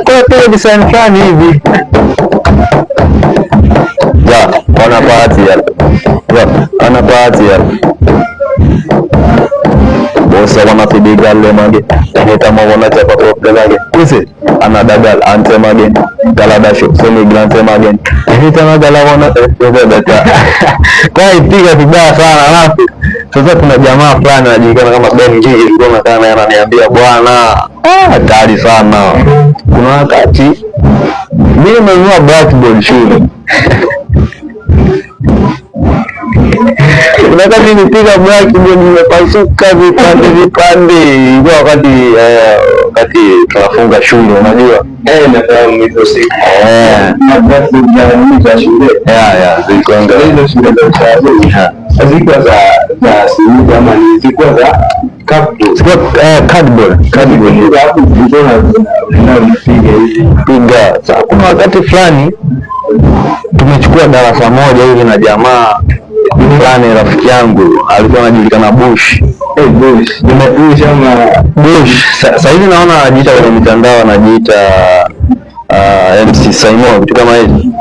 kwa design fulani hivi. Ja, wana party hapa. Ana party hapa. Bosa wanapiga le mage. Hata mwana chapa kwa lage. Kuse ana dagal ante mage. Galada show so ni grande mage. Hata na gala wana data. Kwa ipiga vibaya sana alafu sasa kuna jamaa fulani anajulikana kama Ben G alikuwa kana ananiambia bwana hatari sana. Kuna wakati mimi nimenunua blackboard shule. Wakati nipiga blackboard nimepasuka vipande. Ilikuwa wakati tunafunga shule unajua. Nafahamu hizo siku. Na blackboard ya shule. Zilikuwa hizo shule za chazo. Zilikuwa za simu kama ni zilikuwa za cardboard. Hapo Piga. Sasa kuna wakati fulani tumechukua darasa moja hivi na jamaa fulani, rafiki yangu alikuwa anajulikana Bush. Sasa hivi naona anajiita kwenye mitandao anajiita MC Simon vitu kama hivi.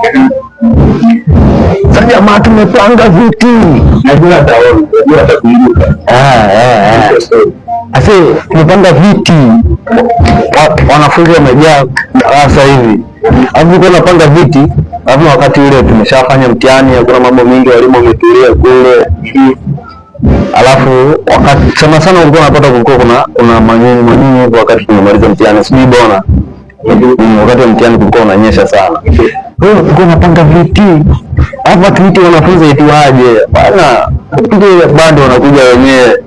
Sasa jamaa tumepanga viti. najua atakumbuka. Ase tumepanga viti. Wanafunzi wamejaa darasa hivi. Alafu kuna panga viti, alafu wakati ule tumeshafanya mtihani, kuna mambo mengi walimu wametulia kule. Alafu wakati sana ulikuwa unapata kuna manyunyu hivi wakati tunamaliza mtihani, sijui bona. Wakati wa mtihani kulikuwa unanyesha sana. Tulikuwa tunapanga viti. Alafu viti wanafunzi eti waje. Bana, viti bado wanakuja wenyewe.